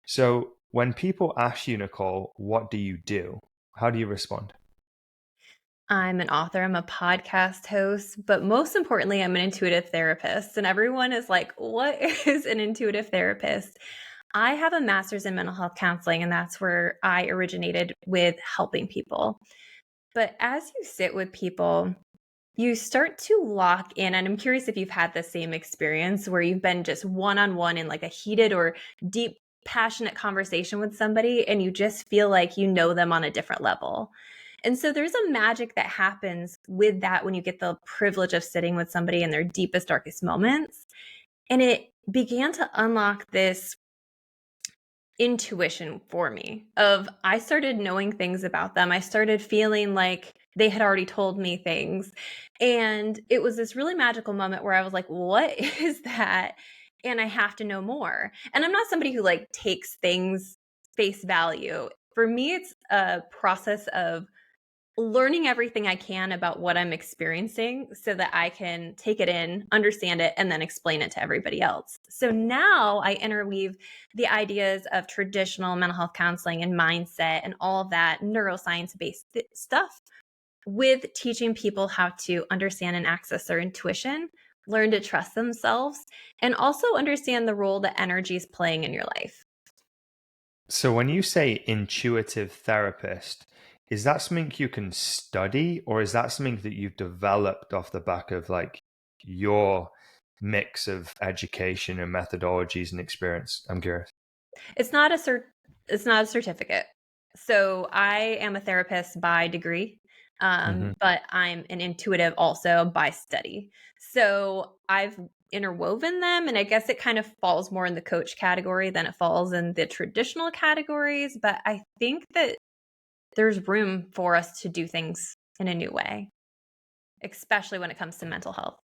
So when people ask you, Nichole, what do you do? How do you respond? I'm an author, I'm a podcast host, but most importantly, I'm an intuitive therapist. And everyone is like, what is an intuitive therapist? I have a master's in mental health counseling, and that's where I originated with helping people. But as you sit with people, you start to lock in. And I'm curious if you've had the same experience where you've been just one on one in like a heated or deep, passionate conversation with somebody, and you just feel like you know them on a different level. And so there's a magic that happens with that when you get the privilege of sitting with somebody in their deepest, darkest moments. And it began to unlock this intuition for me of I started knowing things about them. I started feeling like they had already told me things. And it was this really magical moment where I was like, what is that? And I have to know more. And I'm not somebody who like takes things face value. For me, it's a process of learning everything I can about what I'm experiencing so that I can take it in, understand it, and then explain it to everybody else. So now I interweave the ideas of traditional mental health counseling and mindset and all of that neuroscience based stuff with teaching people how to understand and access their intuition, learn to trust themselves, and also understand the role that energy is playing in your life. So when you say intuitive therapist, is that something you can study or is that something that you've developed off the back of like your mix of education and methodologies and experience? I'm curious. It's not a it's not a certificate. So I am a therapist by degree, Hmm. but I'm an intuitive also by study. So I've interwoven them, and I guess it kind of falls more in the coach category than it falls in the traditional categories. But I think that there's room for us to do things in a new way, especially when it comes to mental health.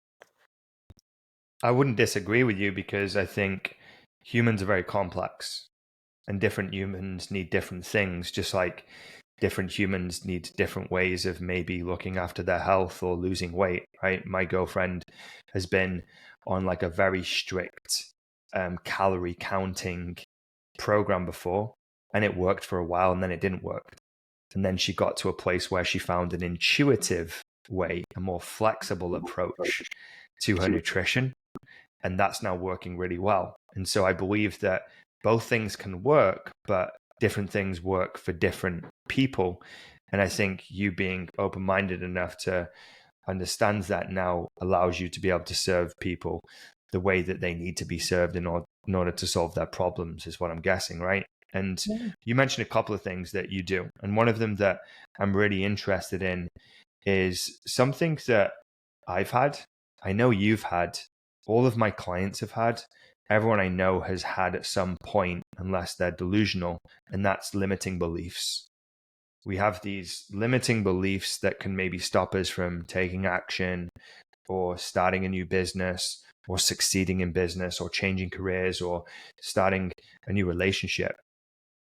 I wouldn't disagree with you because I think humans are very complex and different humans need different things, just like different humans need different ways of maybe looking after their health or losing weight, right? My girlfriend has been on like a very strict calorie counting program before, and it worked for a while and then it didn't work. And then she got to a place where she found an intuitive way, a more flexible approach to her nutrition. And that's now working really well. And so I believe that both things can work, but different things work for different people. And I think you being open minded enough to understand that now allows you to be able to serve people the way that they need to be served in order to solve their problems, is what I'm guessing, right? And Yeah. you mentioned a couple of things that you do. And one of them that I'm really interested in is something that I've had, I know you've had, all of my clients have had, everyone I know has had at some point, unless they're delusional, and that's limiting beliefs. We have these limiting beliefs that can maybe stop us from taking action or starting a new business or succeeding in business or changing careers or starting a new relationship.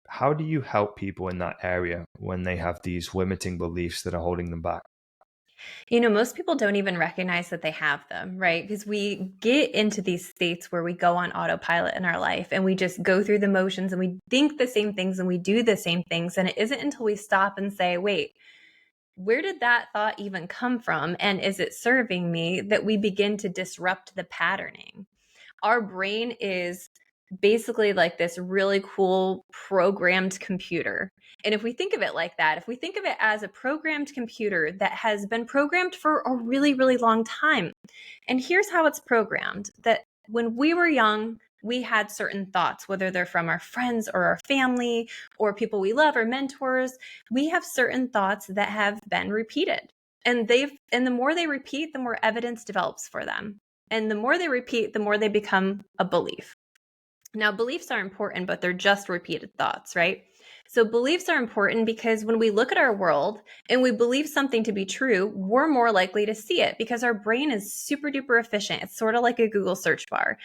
How do you help people in that area when they have these limiting beliefs that are holding them back? Most people don't even recognize that they have them, right? Because we get into these states where we go on autopilot in our life and we just go through the motions and we think the same things and we do the same things. And it isn't until we stop and say, wait, where did that thought even come from? And is it serving me that we begin to disrupt the patterning? Our brain is basically like this really cool programmed computer. And if we think of it like that, if we think of it as a programmed computer that has been programmed for a really, really long time, and here's how it's programmed that when we were young, we had certain thoughts, whether they're from our friends or our family or people we love or mentors. We have certain thoughts that have been repeated. And the more they repeat, the more evidence develops for them. And the more they repeat, the more they become a belief. Now, beliefs are important, but they're just repeated thoughts, right? So, beliefs are important because when we look at our world and we believe something to be true, we're more likely to see it because our brain is super duper efficient. It's sort of like a Google search bar.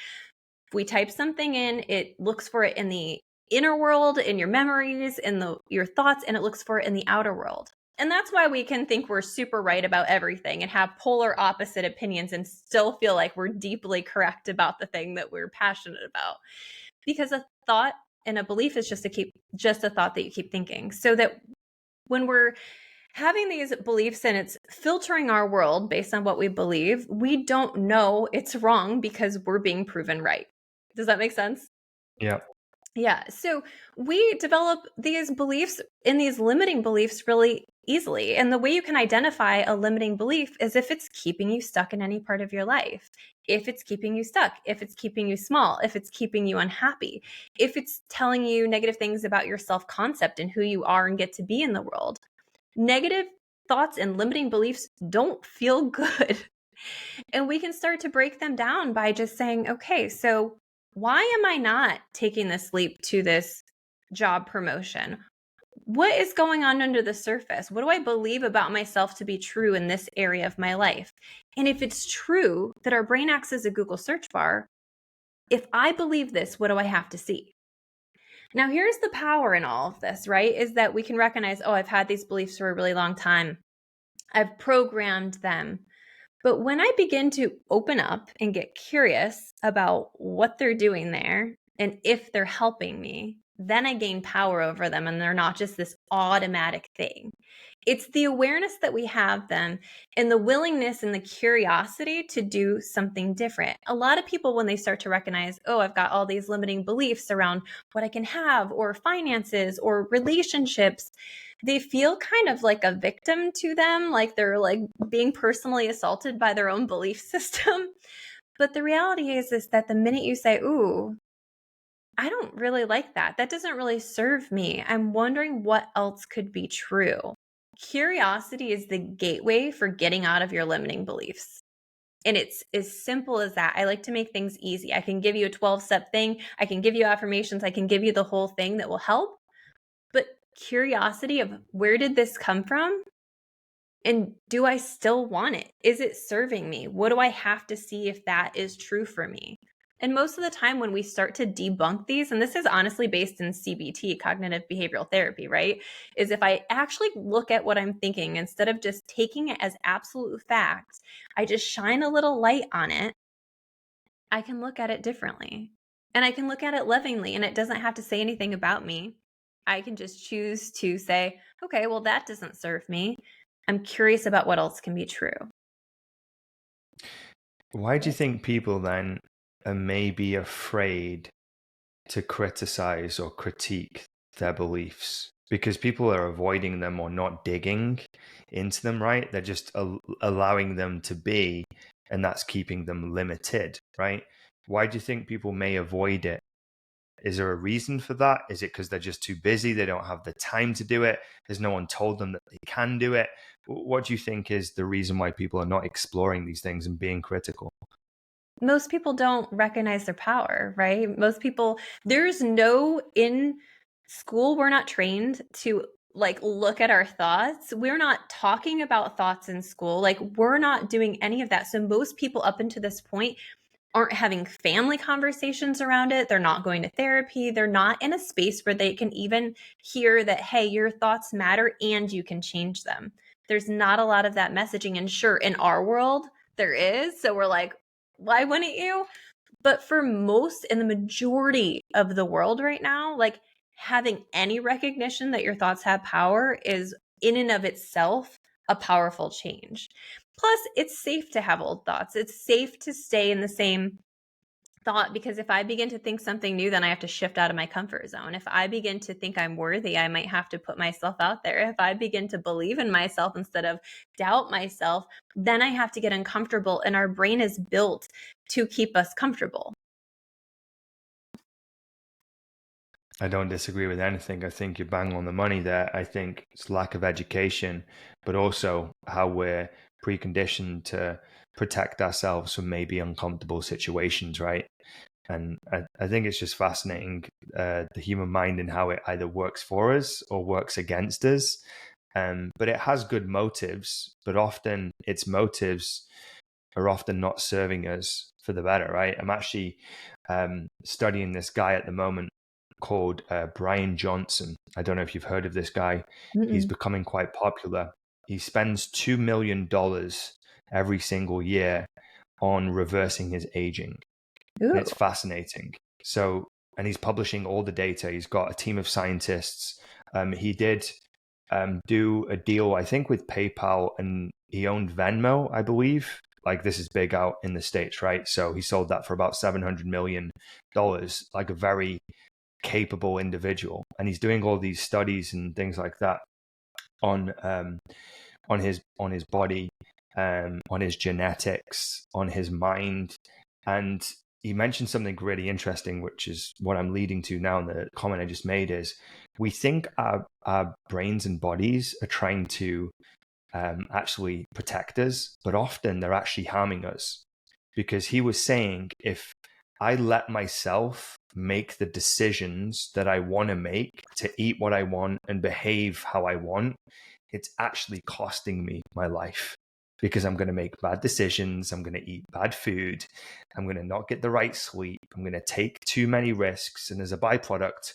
If we type something in, it looks for it in the inner world, in your memories, in your thoughts, and it looks for it in the outer world. And that's why we can think we're super right about everything and have polar opposite opinions and still feel like we're deeply correct about the thing that we're passionate about. Because a thought And a belief is just a thought that you keep thinking. So that when we're having these beliefs and it's filtering our world based on what we believe, we don't know it's wrong because we're being proven right. Does that make sense? Yeah. Yeah. So we develop these beliefs in these limiting beliefs really easily. And the way you can identify a limiting belief is if it's keeping you stuck in any part of your life, if it's keeping you stuck, if it's keeping you small, if it's keeping you unhappy, if it's telling you negative things about your self concept and who you are and get to be in the world. Negative thoughts and limiting beliefs don't feel good. And we can start to break them down by just saying, okay, so why am I not taking this leap to this job promotion? What is going on under the surface? What do I believe about myself to be true in this area of my life? And if it's true that our brain acts as a Google search bar, if I believe this, what do I have to see? Now, here's the power in all of this, right? Is that we can recognize, oh, I've had these beliefs for a really long time. I've programmed them. But when I begin to open up and get curious about what they're doing there and if they're helping me, then I gain power over them and they're not just this automatic thing. It's the awareness that we have them and the willingness and the curiosity to do something different. A lot of people, when they start to recognize, oh, I've got all these limiting beliefs around what I can have or finances or relationships, they feel kind of like a victim to them, like they're like being personally assaulted by their own belief system. But the reality is that the minute you say, ooh, I don't really like that. That doesn't really serve me. I'm wondering what else could be true. Curiosity is the gateway for getting out of your limiting beliefs. And it's as simple as that. I like to make things easy. I can give you a 12-step thing. I can give you affirmations. I can give you the whole thing that will help. But curiosity of where did this come from? And do I still want it? Is it serving me? What do I have to see if that is true for me? And most of the time, when we start to debunk these, and this is honestly based in CBT, cognitive behavioral therapy, right? Is if I actually look at what I'm thinking instead of just taking it as absolute fact, I just shine a little light on it, I can look at it differently. And I can look at it lovingly, and it doesn't have to say anything about me. I can just choose to say, okay, well, that doesn't serve me. I'm curious about what else can be true. Why do you think people then are maybe afraid to criticize or critique their beliefs? Because people are avoiding them or not digging into them, right? They're just allowing them to be, and that's keeping them limited, right? Why do you think people may avoid it? Is there a reason for that? Is it because they're just too busy? They don't have the time to do it? Has no one told them that they can do it? What do you think is the reason why people are not exploring these things and being critical? Most people don't recognize their power, right? Most people, there's no, in school, we're not trained to like look at our thoughts. We're not talking about thoughts in school. Like we're not doing any of that. So most people up until this point aren't having family conversations around it. They're not going to therapy. They're not in a space where they can even hear that, hey, your thoughts matter and you can change them. There's not a lot of that messaging. And sure, in our world, there is. So we're like, why wouldn't you? But for most in the majority of the world right now, like having any recognition that your thoughts have power is in and of itself a powerful change. Plus, it's safe to have old thoughts. It's safe to stay in the same thought because if I begin to think something new, then I have to shift out of my comfort zone. If I begin to think I'm worthy, I might have to put myself out there. If I begin to believe in myself instead of doubt myself, then I have to get uncomfortable. And our brain is built to keep us comfortable. I don't disagree with anything. I think you're bang on the money there. I think it's lack of education, but also how we're preconditioned to protect ourselves from maybe uncomfortable situations, right? And I think it's just fascinating, the human mind and how it either works for us or works against us. But it has good motives, but often its motives are often not serving us for the better, right? I'm actually studying this guy at the moment called Brian Johnson. I don't know if you've heard of this guy. He's becoming quite popular. He spends $2 million every single year on reversing his aging. And it's Ooh. fascinating. So and he's publishing all the data. He's got a team of scientists. He did do a deal, I think, with PayPal, and he owned Venmo, I believe. Like, this is big out in the States, right? So he sold that for about $700 million, like a very capable individual. And he's doing all these studies and things like that on his body, on his genetics, on his mind. And he mentioned something really interesting, which is what I'm leading to now. And the comment I just made is, we think our brains and bodies are trying to actually protect us, but often they're actually harming us. Because he was saying, if I let myself make the decisions that I want to make, to eat what I want and behave how I want, it's actually costing me my life, because I'm going to make bad decisions. I'm going to eat bad food. I'm going to not get the right sleep. I'm going to take too many risks. And as a byproduct,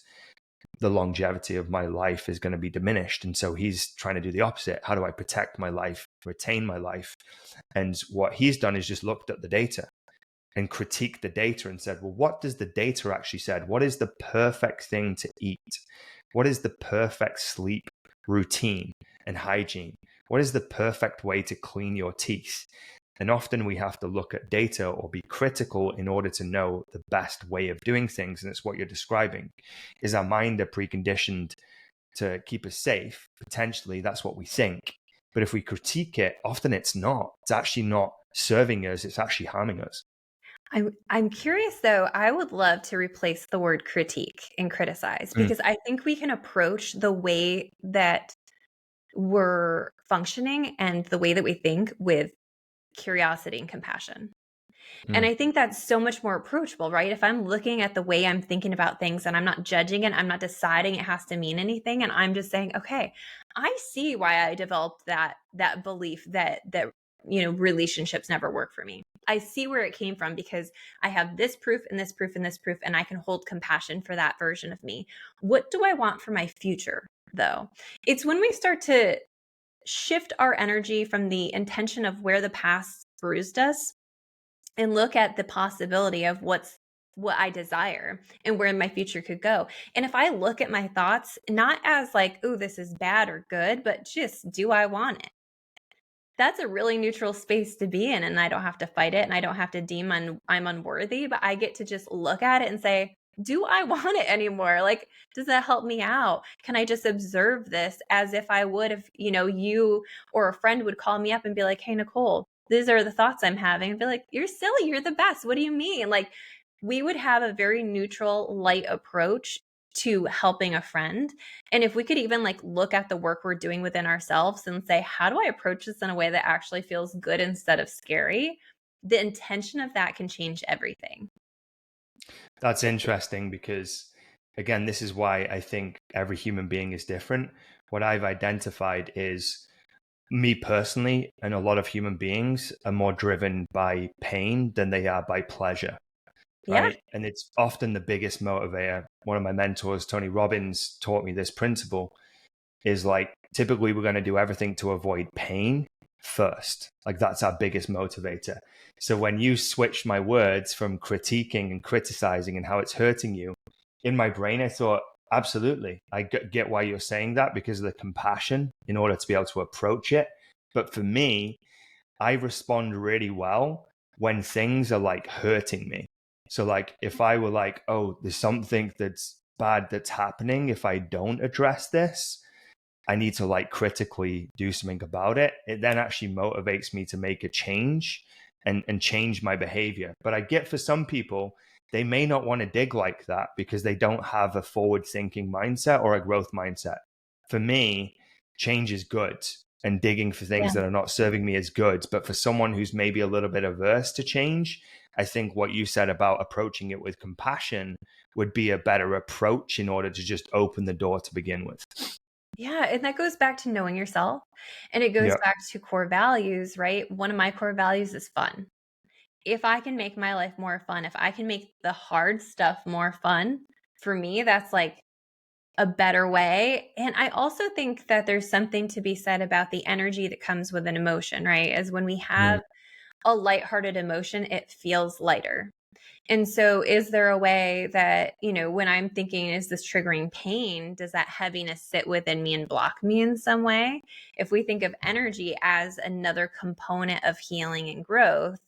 the longevity of my life is going to be diminished. And so he's trying to do the opposite. How do I protect my life, retain my life? And what he's done is just looked at the data and critiqued the data and said, well, what does the data actually said? What is the perfect thing to eat? What is the perfect sleep routine and hygiene? What is the perfect way to clean your teeth? And often we have to look at data or be critical in order to know the best way of doing things. And it's what you're describing. Is our mind a preconditioned to keep us safe? Potentially, that's what we think. But if we critique it, often it's not. It's actually not serving us. It's actually harming us. I'm curious though. I would love to replace the word critique and criticize, because I think we can approach the way that we're functioning and the way that we think with curiosity and compassion. And I think that's so much more approachable, right? If I'm looking at the way I'm thinking about things and I'm not judging it, I'm not deciding it has to mean anything, and I'm just saying, okay, I see why I developed that belief that relationships never work for me. I see where it came from, because I have this proof and this proof and this proof, and I can hold compassion for that version of me. What do I want for my future, though? It's when we start to shift our energy from the intention of where the past bruised us and look at the possibility of what I desire and where my future could go. And if I look at my thoughts not as like, oh, this is bad or good, but just, do I want it? That's a really neutral space to be in, and I don't have to fight it, and I don't have to deem I'm unworthy, but I get to just look at it and say, do I want it anymore? Like, does that help me out? Can I just observe this as if I would if, you or a friend would call me up and be like, hey, Nichole, these are the thoughts I'm having. And be like, you're silly. You're the best. What do you mean? Like, we would have a very neutral, light approach to helping a friend. And if we could even like look at the work we're doing within ourselves and say, how do I approach this in a way that actually feels good instead of scary? The intention of that can change everything. That's interesting, because, again, this is why I think every human being is different. What I've identified is, me personally and a lot of human beings are more driven by pain than they are by pleasure, Yeah. right? And it's often the biggest motivator. One of my mentors, Tony Robbins, taught me this principle, is like, typically we're going to do everything to avoid pain first. Like, that's our biggest motivator. So when you switch my words from critiquing and criticizing and how it's hurting you, in my brain, I thought, absolutely, I get why you're saying that, because of the compassion in order to be able to approach it. But for me, I respond really well when things are like hurting me. So like, if I were like, oh, there's something that's bad that's happening, if I don't address this, I need to like critically do something about it. It then actually motivates me to make a change and change my behavior. But I get, for some people, they may not want to dig like that because they don't have a forward thinking mindset or a growth mindset. For me, change is good, and digging for things that are not serving me is good. But for someone who's maybe a little bit averse to change, I think what you said about approaching it with compassion would be a better approach in order to just open the door to begin with. Yeah. And that goes back to knowing yourself, and it goes Yeah. back to core values, right? One of my core values is fun. If I can make my life more fun, if I can make the hard stuff more fun, for me, that's like a better way. And I also think that there's something to be said about the energy that comes with an emotion, right? As when we have a lighthearted emotion, it feels lighter. And so is there a way that, when I'm thinking, is this triggering pain? Does that heaviness sit within me and block me in some way? If we think of energy as another component of healing and growth,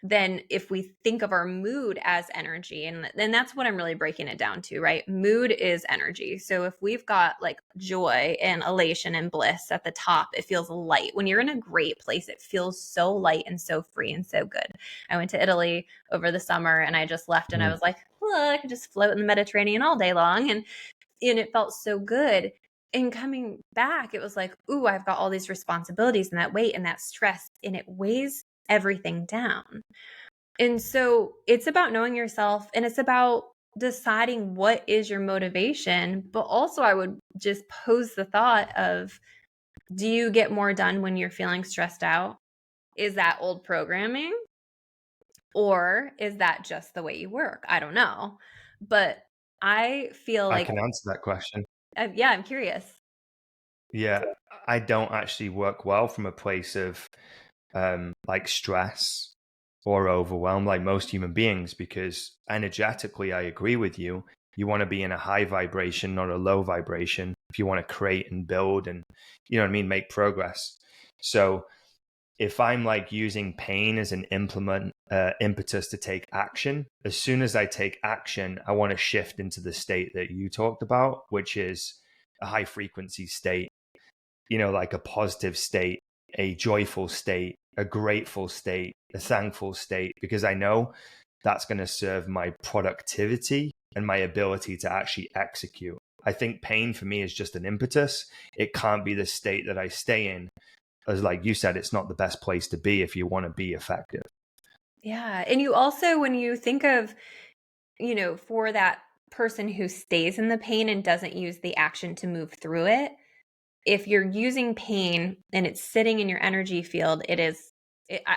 then if we think of our mood as energy, and then that's what I'm really breaking it down to, right? Mood is energy. So if we've got like joy and elation and bliss at the top, it feels light. When you're in a great place, it feels so light and so free and so good. I went to Italy over the summer and I just left and I was like, look, I could just float in the Mediterranean all day long. And it felt so good. And coming back, it was like, ooh, I've got all these responsibilities and that weight and that stress, and it weighs everything down. And so it's about knowing yourself, and it's about deciding what is your motivation. But also, I would just pose the thought of, do you get more done when you're feeling stressed out? Is that old programming? Or is that just the way you work? I don't know. But I feel I like, can answer that question. yeah, I'm curious. Yeah, I don't actually work well from a place of like stress or overwhelm like most human beings, because energetically, I agree with you. You want to be in a high vibration, not a low vibration, if you want to create and build and, you know what I mean, make progress. So if I'm like using pain as an impetus to take action, as soon as I take action, I want to shift into the state that you talked about, which is a high frequency state, you know, like a positive state, a joyful state, a grateful state, a thankful state, because I know that's going to serve my productivity and my ability to actually execute. I think pain for me is just an impetus. It can't be the state that I stay in. As like you said, it's not the best place to be if you want to be effective. Yeah. And you also, when you think of, for that person who stays in the pain and doesn't use the action to move through it, if you're using pain and it's sitting in your energy field,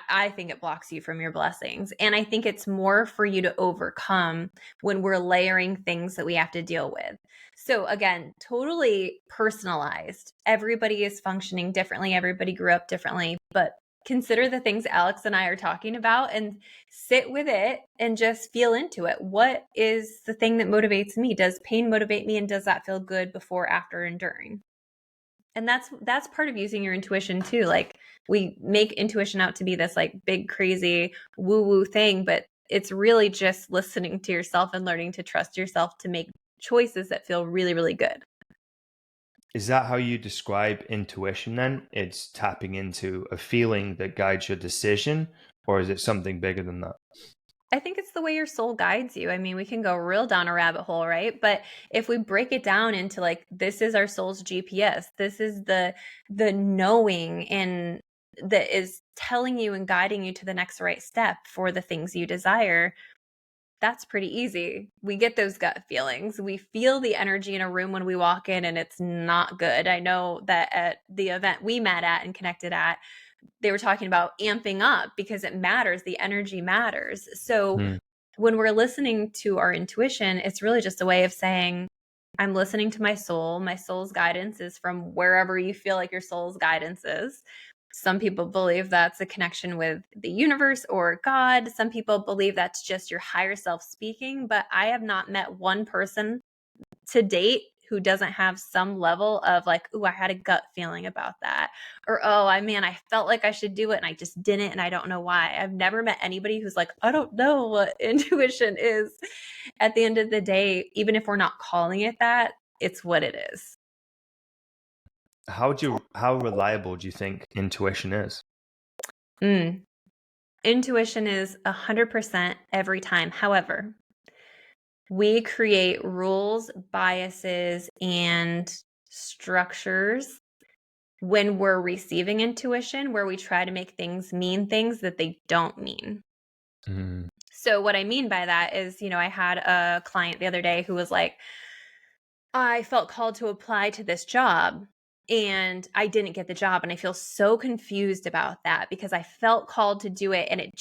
I think it blocks you from your blessings. And I think it's more for you to overcome when we're layering things that we have to deal with. So again, totally personalized. Everybody is functioning differently. Everybody grew up differently, but consider the things Alex and I are talking about and sit with it and just feel into it. What is the thing that motivates me? Does pain motivate me? And does that feel good before, after, and during? And that's part of using your intuition too. Like, we make intuition out to be this like big crazy woo woo thing, but it's really just listening to yourself and learning to trust yourself to make choices that feel really, really good. Is that how you describe intuition then? It's tapping into a feeling that guides your decision, or is it something bigger than that? I think it's the way your soul guides you. I mean, we can go real down a rabbit hole, right? But if we break it down into like, this is our soul's GPS, this is the knowing and that is telling you and guiding you to the next right step for the things you desire. That's pretty easy. We get those gut feelings. We feel the energy in a room when we walk in and it's not good. I know that at the event we met at and connected at, they were talking about amping up because it matters. The energy matters. So Hmm. when we're listening to our intuition, it's really just a way of saying, I'm listening to my soul. My soul's guidance is from wherever you feel like your soul's guidance is. Some people believe that's a connection with the universe or God. Some people believe that's just your higher self speaking. But I have not met one person to date who doesn't have some level of like, ooh, I had a gut feeling about that. Or, oh, I felt like I should do it and I just didn't and I don't know why. I've never met anybody who's like, I don't know what intuition is. At the end of the day, even if we're not calling it that, it's what it is. How reliable do you think intuition is? Mm. Intuition is 100% every time. However, we create rules, biases, and structures when we're receiving intuition, where we try to make things mean things that they don't mean. Mm. So what I mean by that is, I had a client the other day who was like, I felt called to apply to this job and I didn't get the job. And I feel so confused about that because I felt called to do it. And it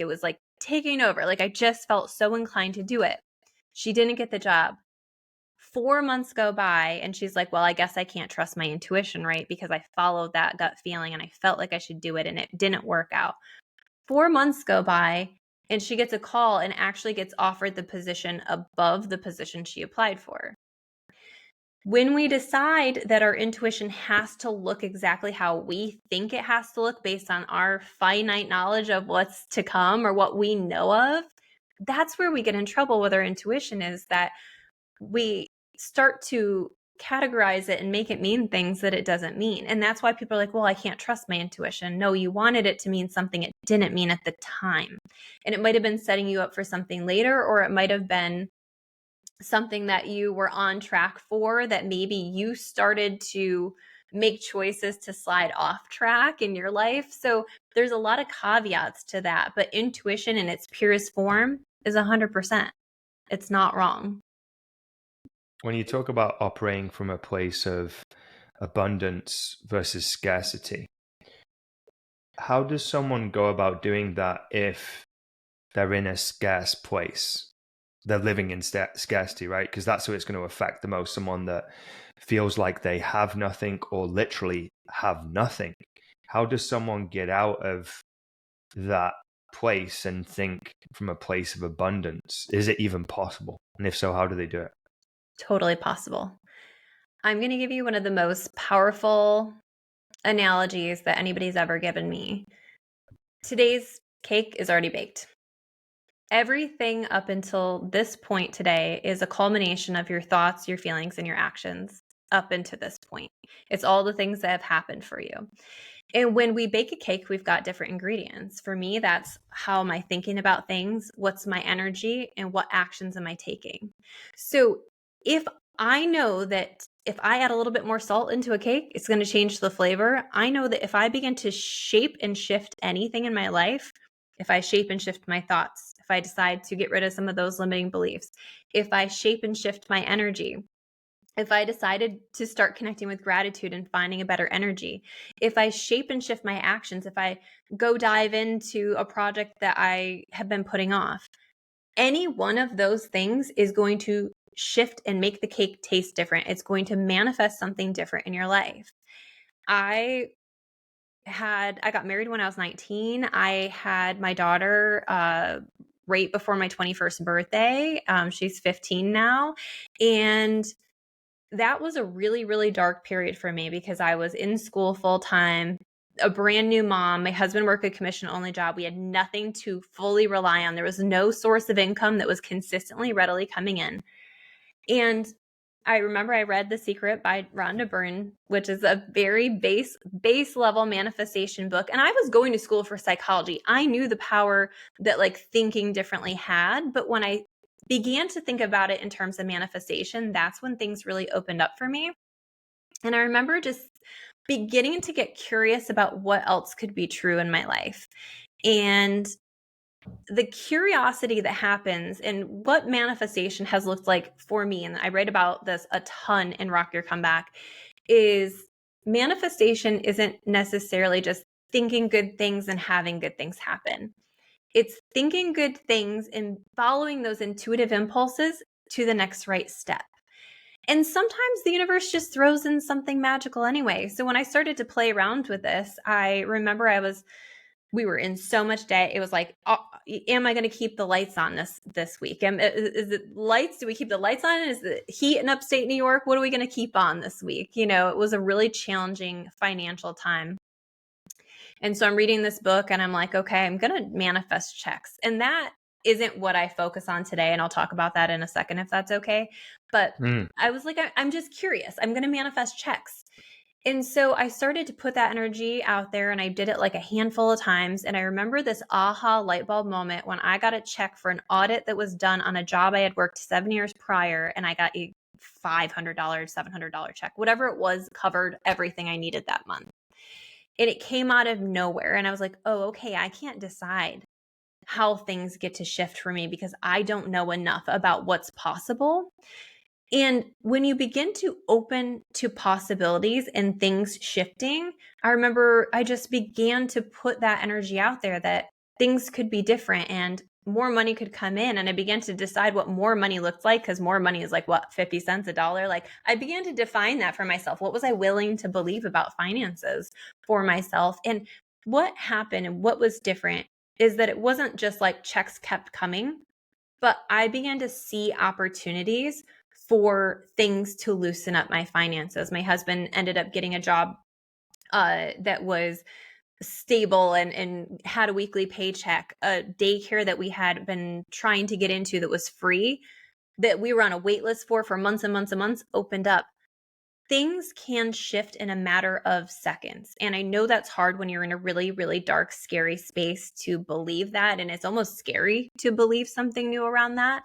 was like taking over. Like I just felt so inclined to do it. She didn't get the job. 4 months go by and she's like, well, I guess I can't trust my intuition, right? Because I followed that gut feeling and I felt like I should do it and it didn't work out. 4 months go by and she gets a call and actually gets offered the position above the position she applied for. When we decide that our intuition has to look exactly how we think it has to look based on our finite knowledge of what's to come or what we know of, that's where we get in trouble with our intuition, is that we start to categorize it and make it mean things that it doesn't mean. And that's why people are like, well, I can't trust my intuition. No, you wanted it to mean something it didn't mean at the time. And it might have been setting you up for something later, or it might have been something that you were on track for, that maybe you started to make choices to slide off track in your life. So there's a lot of caveats to that, but intuition in its purest form is 100%. It's not wrong. When you talk about operating from a place of abundance versus scarcity, how does someone go about doing that if they're in a scarce place? They're living in scarcity, right? Because that's who it's going to affect the most. Someone that feels like they have nothing or literally have nothing. How does someone get out of that place and think from a place of abundance? Is it even possible? And if so, how do they do it? Totally possible. I'm going to give you one of the most powerful analogies that anybody's ever given me. Today's cake is already baked. Everything up until this point today is a culmination of your thoughts, your feelings, and your actions up until this point. It's all the things that have happened for you. And when we bake a cake, we've got different ingredients. For me, that's how am I thinking about things? What's my energy? And what actions am I taking? So if I know that if I add a little bit more salt into a cake, it's going to change the flavor. I know that if I begin to shape and shift anything in my life, if I shape and shift my thoughts, if I decide to get rid of some of those limiting beliefs, if I shape and shift my energy, if I decided to start connecting with gratitude and finding a better energy, if I shape and shift my actions, if I go dive into a project that I have been putting off, any one of those things is going to shift and make the cake taste different. It's going to manifest something different in your life. I got married when I was 19. I had my daughter right before my 21st birthday. She's 15 now. And that was a really, really dark period for me because I was in school full time, a brand new mom. My husband worked a commission only job. We had nothing to fully rely on. There was no source of income that was consistently, readily coming in. And I remember I read The Secret by Rhonda Byrne, which is a very base level manifestation book. And I was going to school for psychology. I knew the power that like thinking differently had, but when I began to think about it in terms of manifestation, that's when things really opened up for me. And I remember just beginning to get curious about what else could be true in my life. And the curiosity that happens and what manifestation has looked like for me, and I write about this a ton in Rock Your Comeback, is manifestation isn't necessarily just thinking good things and having good things happen. It's thinking good things and following those intuitive impulses to the next right step. And sometimes the universe just throws in something magical anyway. So when I started to play around with this, I remember we were in so much debt. It was like, am I going to keep the lights on this week? Is it lights? Do we keep the lights on? Is the heat in upstate New York? What are we going to keep on this week? You know, it was a really challenging financial time. And so I'm reading this book and I'm like, okay, I'm going to manifest checks. And that isn't what I focus on today. And I'll talk about that in a second, if that's okay. But I was like, I'm just curious. I'm going to manifest checks. And so I started to put that energy out there and I did it like a handful of times. And I remember this aha light bulb moment when I got a check for an audit that was done on a job I had worked 7 years prior. And I got a $500, $700 check, whatever it was, covered everything I needed that month. And it came out of nowhere. And I was like, oh, okay, I can't decide how things get to shift for me because I don't know enough about what's possible. And when you begin to open to possibilities and things shifting, I remember I just began to put that energy out there that things could be different and more money could come in. And I began to decide what more money looked like, because more money is like, what, 50 cents a dollar? Like I began to define that for myself. What was I willing to believe about finances for myself? And what happened and what was different is that it wasn't just like checks kept coming, but I began to see opportunities for things to loosen up my finances. My husband ended up getting a job that was stable and had a weekly paycheck. A daycare that we had been trying to get into that was free, that we were on a wait list for months and months and months, opened up. Things can shift in a matter of seconds. And I know that's hard when you're in a really, really dark, scary space to believe that. And it's almost scary to believe something new around that.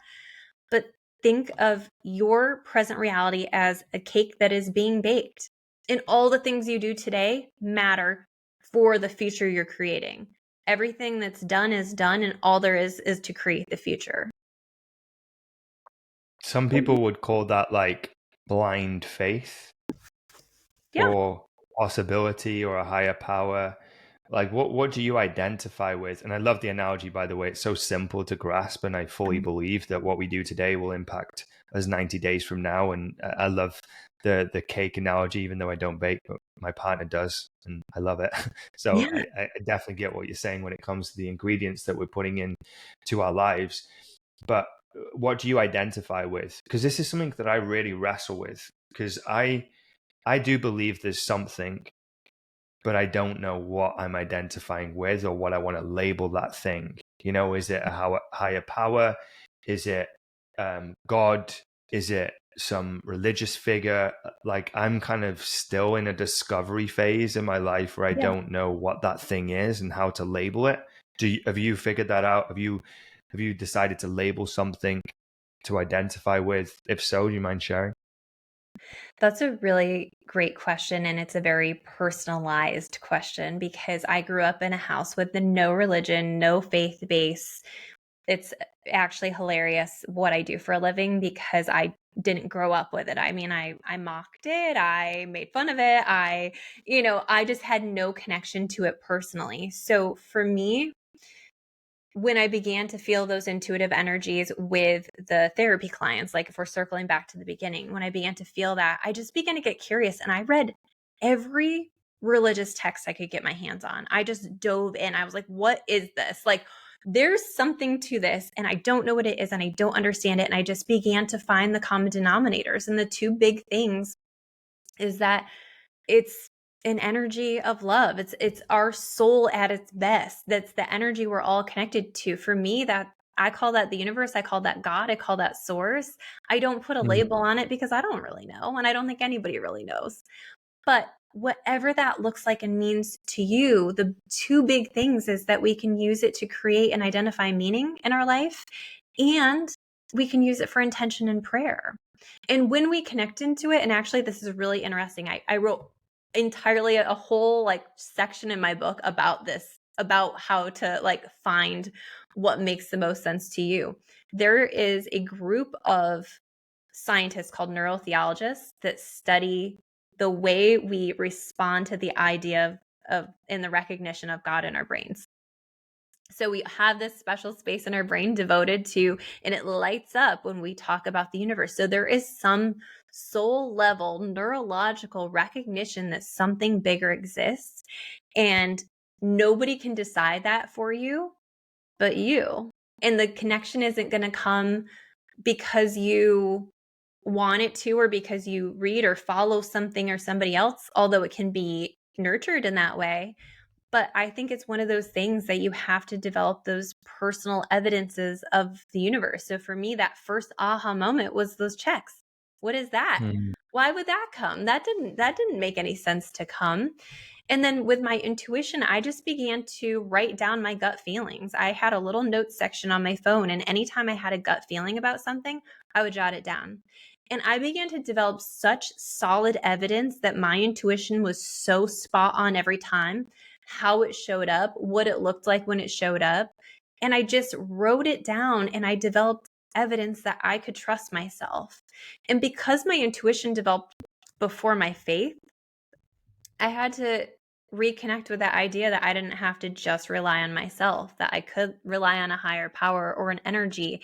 But think of your present reality as a cake that is being baked. And all the things you do today matter for the future you're creating. Everything that's done is done, and all there is to create the future. Some people would call that like blind faith Yeah. or possibility or a higher power. Like what do you identify with? And I love the analogy, by the way. It's so simple to grasp, and I fully believe that what we do today will impact us 90 days from now. And I love the cake analogy, even though I don't bake, but my partner does, and I love it. So Yeah. I definitely get what you're saying when it comes to the ingredients that we're putting in to our lives. But what do you identify with? Because this is something that I really wrestle with, because I do believe there's something, but I don't know what I'm identifying with or what I want to label that thing. You know, is it a higher power? Is it God? Is it some religious figure? Like, I'm kind of still in a discovery phase in my life where I Yeah. don't know what that thing is and how to label it. Have you figured that out? Have you decided to label something to identify with? If so, do you mind sharing? That's a really great question. And it's a very personalized question because I grew up in a house with no religion, no faith base. It's actually hilarious what I do for a living because I didn't grow up with it. I mean, I mocked it, I made fun of it. I just had no connection to it personally. So for me, when I began to feel those intuitive energies with the therapy clients, like if we're circling back to the beginning, when I began to feel that, I just began to get curious and I read every religious text I could get my hands on. I just dove in. I was like, what is this? Like, there's something to this, and I don't know what it is, and I don't understand it. And I just began to find the common denominators. And the two big things is that it's an energy of love. It's our soul at its best. That's the energy we're all connected to. For me, that I call that the universe, I call that God, I call that source. I don't put a label on it because I don't really know, and I don't think anybody really knows. But whatever that looks like and means to you, the two big things is that we can use it to create and identify meaning in our life, and we can use it for intention and prayer. And when we connect into it, and actually, this is really interesting. I wrote entirely a whole like section in my book about this, about how to like find what makes the most sense to you. There is a group of scientists called neurotheologists that study the way we respond to the idea of in the recognition of God in our brains. So we have this special space in our brain devoted to, and it lights up when we talk about the universe. So there is some soul level neurological recognition that something bigger exists, and nobody can decide that for you but you. And the connection isn't going to come because you want it to, or because you read or follow something or somebody else, although it can be nurtured in that way. But I think it's one of those things that you have to develop those personal evidences of the universe. So for me, that first aha moment was those checks. What is that? Mm. Why would that come? That didn't make any sense to come. And then with my intuition, I just began to write down my gut feelings. I had a little notes section on my phone, and anytime I had a gut feeling about something, I would jot it down. And I began to develop such solid evidence that my intuition was so spot on every time, how it showed up, what it looked like when it showed up. And I just wrote it down, and I developed evidence that I could trust myself. And because my intuition developed before my faith, I had to reconnect with that idea that I didn't have to just rely on myself, that I could rely on a higher power or an energy.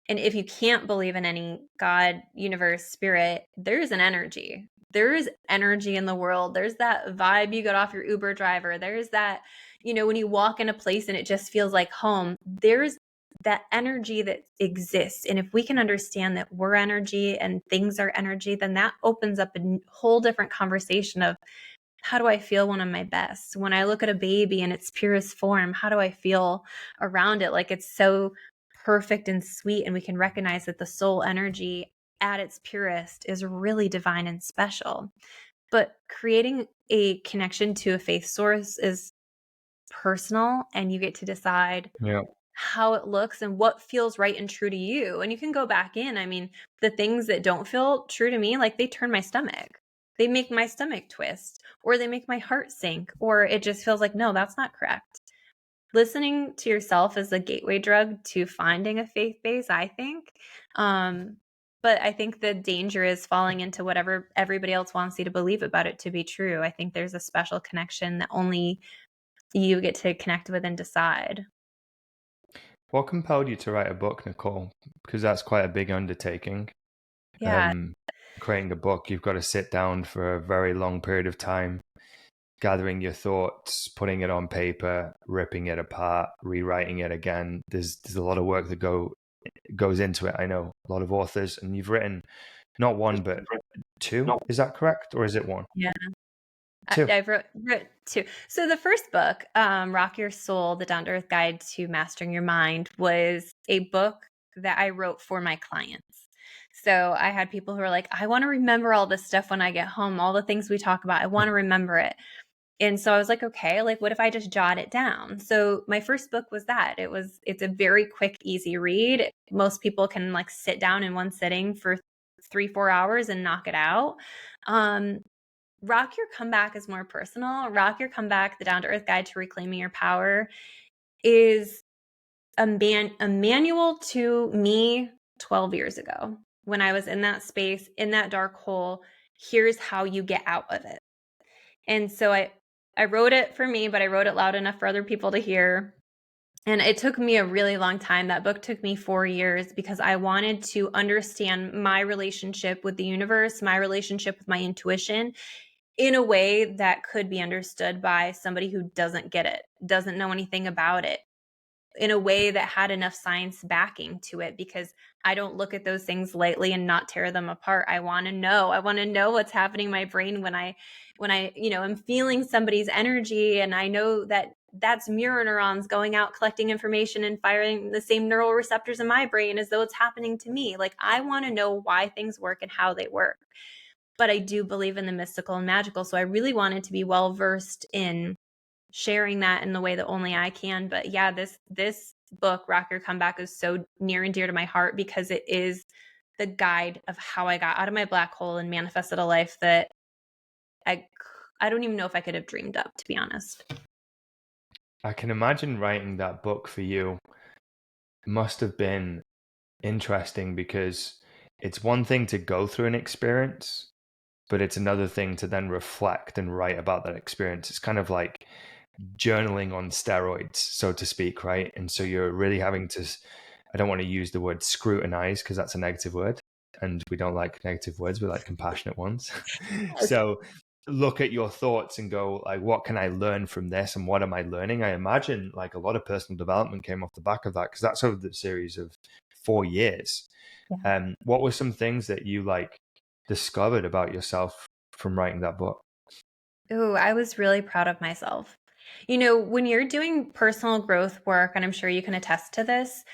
And if you can't believe in any God, universe, spirit, there's an energy. There is energy in the world. There's that vibe you got off your Uber driver. There's that, when you walk in a place and it just feels like home, there's that energy that exists. And if we can understand that we're energy and things are energy, then that opens up a whole different conversation of, how do I feel when I'm my best? When I look at a baby in its purest form, how do I feel around it? Like, it's so perfect and sweet. And we can recognize that the soul energy at its purest is really divine and special. But creating a connection to a faith source is personal, and you get to decide Yeah. how it looks and what feels right and true to you. And you can go back in. I mean, the things that don't feel true to me, like, they turn my stomach. They make my stomach twist, or they make my heart sink, or it just feels like, no, that's not correct. Listening to yourself is a gateway drug to finding a faith base, I think. But I think the danger is falling into whatever everybody else wants you to believe about it to be true. I think there's a special connection that only you get to connect with and decide. What compelled you to write a book, Nichole? Because that's quite a big undertaking. Yeah. Um, Creating a book, you've got to sit down for a very long period of time, gathering your thoughts, putting it on paper, ripping it apart, rewriting it again. There's a lot of work that goes into it. I know a lot of authors, and you've written not one but two. Is that correct, or is it one? Yeah. Two. I wrote two. So the first book, Rock Your Soul, The Down to Earth Guide to Mastering Your Mind, was a book that I wrote for my clients. So I had people who were like, I want to remember all this stuff when I get home, all the things we talk about. I want to remember it. And so I was like, okay, like, what if I just jot it down? So my first book was that. It's a very quick, easy read. Most people can like sit down in one sitting for 3-4 hours and knock it out. Um, Rock Your Comeback is more personal. Rock Your Comeback, The Down to Earth Guide to Reclaiming Your Power, is a manual to me 12 years ago when I was in that space, in that dark hole. Here's how you get out of it. And so I wrote it for me, but I wrote it loud enough for other people to hear. And it took me a really long time. That book took me 4 years because I wanted to understand my relationship with the universe, my relationship with my intuition, in a way that could be understood by somebody who doesn't get it, doesn't know anything about it, in a way that had enough science backing to it, because I don't look at those things lightly and not tear them apart. I want to know. I want to know what's happening in my brain when I am feeling somebody's energy, and I know that that's mirror neurons going out collecting information and firing the same neural receptors in my brain as though it's happening to me. Like, I want to know why things work and how they work. But I do believe in the mystical and magical, so I really wanted to be well versed in sharing that in the way that only I can. But yeah, this book, Rock Your Comeback, is so near and dear to my heart because it is the guide of how I got out of my black hole and manifested a life that I I don't even know if I could have dreamed up, to be honest. I can imagine writing that book for you must have been interesting because it's one thing to go through an experience, but it's another thing to then reflect and write about that experience. It's kind of like journaling on steroids, so to speak, right? And so you're really having to, I don't want to use the word scrutinize because that's a negative word. And we don't like negative words, we like compassionate ones. So look at your thoughts and go, like, what can I learn from this? And what am I learning? I imagine like a lot of personal development came off the back of that because that's over the series of 4 years. Yeah. What were some things that you like discovered about yourself from writing that book? Ooh, I was really proud of myself. When you're doing personal growth work, and I'm sure you can attest to this,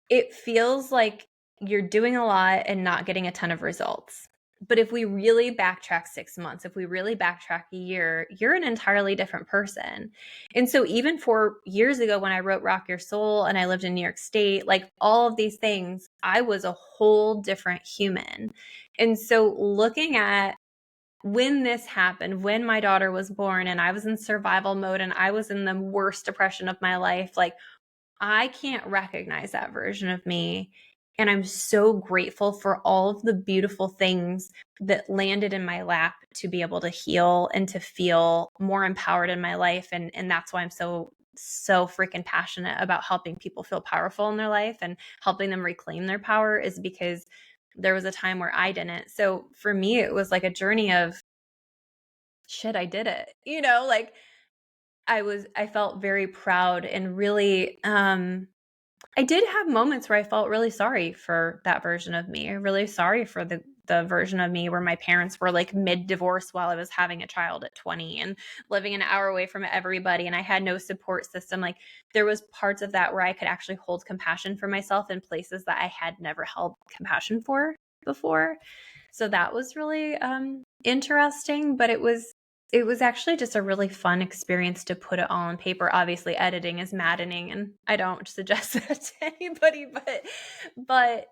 it feels like you're doing a lot and not getting a ton of results. But if we really backtrack 6 months, if we really backtrack a year, you're an entirely different person. And so, even 4 years ago, when I wrote Rock Your Soul and I lived in New York State, like all of these things, I was a whole different human. And so, looking at when this happened, when my daughter was born and I was in survival mode and I was in the worst depression of my life, like, I can't recognize that version of me. And I'm so grateful for all of the beautiful things that landed in my lap to be able to heal and to feel more empowered in my life. And that's why I'm so freaking passionate about helping people feel powerful in their life and helping them reclaim their power, is because there was a time where I didn't. So for me, it was like a journey of, shit, I did it. Like, I felt very proud and really I did have moments where I felt really sorry for that version of me. I'm really sorry for the version of me where my parents were like mid-divorce while I was having a child at 20 and living an hour away from everybody, and I had no support system. Like, there was parts of that where I could actually hold compassion for myself in places that I had never held compassion for before. So that was really interesting, but it was actually just a really fun experience to put it all on paper. Obviously, editing is maddening, and I don't suggest that to anybody. But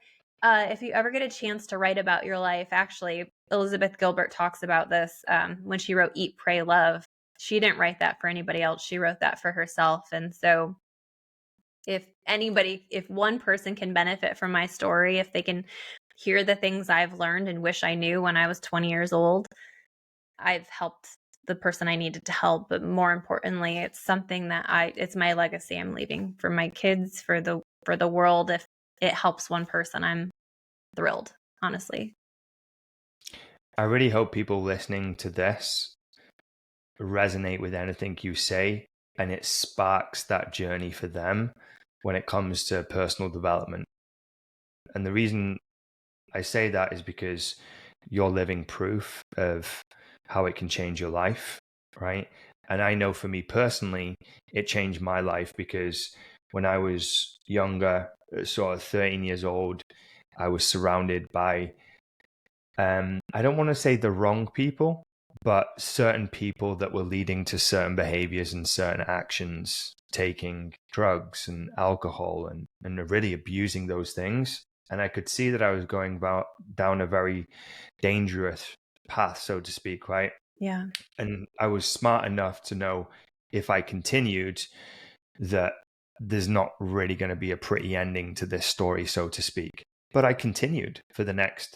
if you ever get a chance to write about your life, actually, Elizabeth Gilbert talks about this when she wrote "Eat, Pray, Love." She didn't write that for anybody else; she wrote that for herself. And so, if one person can benefit from my story, if they can hear the things I've learned and wish I knew when I was 20 years old, I've helped the person I needed to help. But more importantly, it's something that it's my legacy I'm leaving for my kids, for the world. If it helps one person, I'm thrilled, honestly. I really hope people listening to this resonate with anything you say and it sparks that journey for them when it comes to personal development. And the reason I say that is because you're living proof of how it can change your life, right? And I know for me personally, it changed my life because when I was younger, sort of 13 years old, I was surrounded by, I don't want to say the wrong people, but certain people that were leading to certain behaviors and certain actions, taking drugs and alcohol and really abusing those things. And I could see that I was going down a very dangerous path, so to speak, right? Yeah. And I was smart enough to know if I continued that there's not really going to be a pretty ending to this story, so to speak. But I continued for the next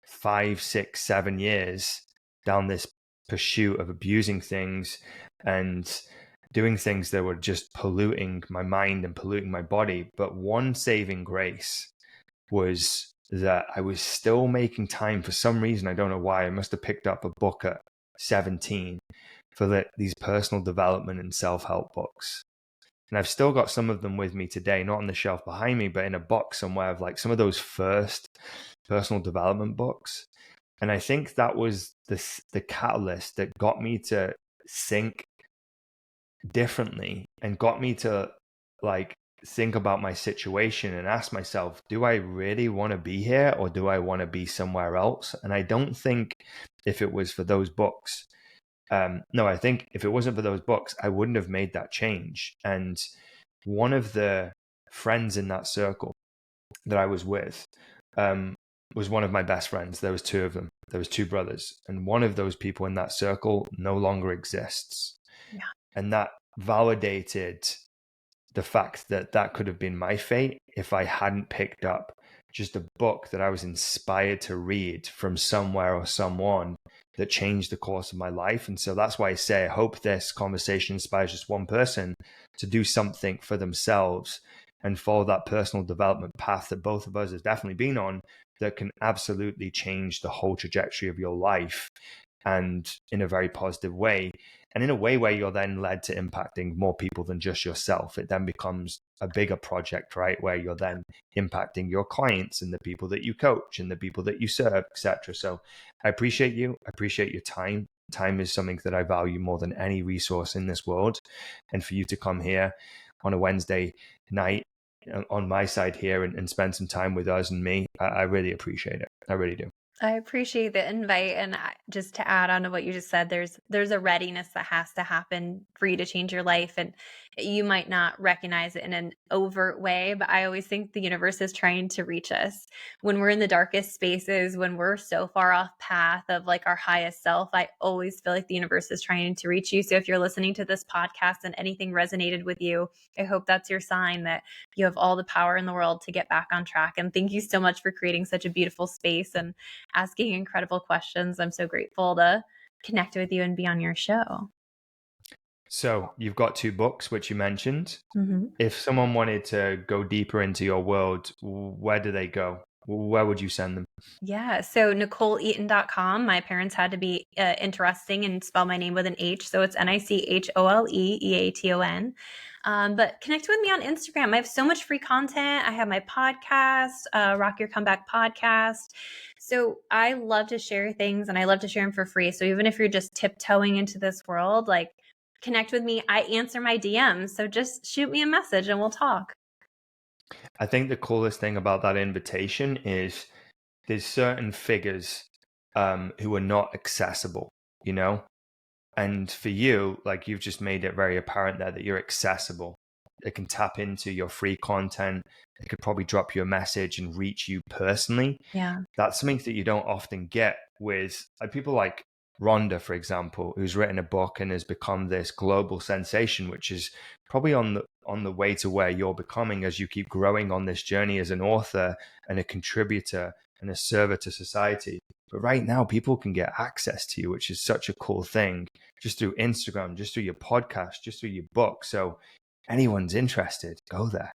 5, 6, 7 years down this pursuit of abusing things and doing things that were just polluting my mind and polluting my body. But one saving grace was that I was still making time for some reason. I don't know why. I must have picked up a book at 17 for these personal development and self-help books. And I've still got some of them with me today, not on the shelf behind me, but in a box somewhere of like some of those first personal development books. And I think that was the catalyst that got me to think differently and got me to like think about my situation and ask myself, do I really want to be here or do I want to be somewhere else? And I don't think if it was for those books, no, I think if it wasn't for those books, I wouldn't have made that change. And one of the friends in that circle that I was with was one of my best friends. There was two of them. There was two brothers. And one of those people in that circle no longer exists. Yeah. And that validated the fact that that could have been my fate if I hadn't picked up just a book that I was inspired to read from somewhere or someone that changed the course of my life. And so that's why I say I hope this conversation inspires just one person to do something for themselves and follow that personal development path that both of us have definitely been on, that can absolutely change the whole trajectory of your life, and in a very positive way, and in a way where you're then led to impacting more people than just yourself. It then becomes a bigger project, right? Where you're then impacting your clients and the people that you coach and the people that you serve, etc. So I appreciate you. I appreciate your time. Time is something that I value more than any resource in this world. And for you to come here on a Wednesday night on my side here and spend some time with us and me, I really appreciate it. I really do. I appreciate the invite. And just to add on to what you just said, there's a readiness that has to happen for you to change your life. And you might not recognize it in an overt way, but I always think the universe is trying to reach us when we're in the darkest spaces, when we're so far off path of like our highest self. I always feel like the universe is trying to reach you. So if you're listening to this podcast and anything resonated with you, I hope that's your sign that you have all the power in the world to get back on track. And thank you so much for creating such a beautiful space and asking incredible questions. I'm so grateful to connect with you and be on your show. So you've got two books, which you mentioned. Mm-hmm. If someone wanted to go deeper into your world, where do they go? Where would you send them? Yeah. So NicholeEaton.com. My parents had to be interesting and spell my name with an H. So it's NicholeEaton. But connect with me on Instagram. I have so much free content. I have my podcast, Rock Your Comeback podcast. So I love to share things and I love to share them for free. So even if you're just tiptoeing into this world, like connect with me. I answer my DMs. So just shoot me a message and we'll talk. I think the coolest thing about that invitation is there's certain figures who are not accessible, you know? And for you, like you've just made it very apparent there that you're accessible. It can tap into your free content. It could probably drop you a message and reach you personally. Yeah. That's something that you don't often get with people like Rhonda, for example, who's written a book and has become this global sensation, which is probably on the way to where you're becoming as you keep growing on this journey as an author and a contributor and a server to society. But right now, people can get access to you, which is such a cool thing, just through Instagram, just through your podcast, just through your book. So anyone's interested, go there,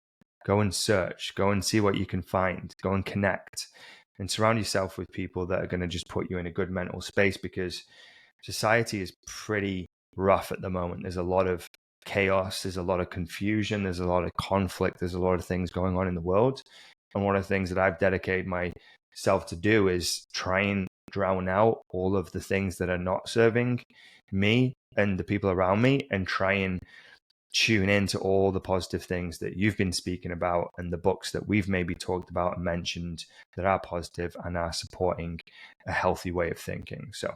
go and search, go and see what you can find, go and connect, and surround yourself with people that are going to just put you in a good mental space, because society is pretty rough at the moment. There's a lot of chaos, there's a lot of confusion, there's a lot of conflict, there's a lot of things going on in the world. And one of the things that I've dedicated myself to do is try and drown out all of the things that are not serving me and the people around me, and try and tune into all the positive things that you've been speaking about and the books that we've maybe talked about and mentioned that are positive and are supporting a healthy way of thinking. So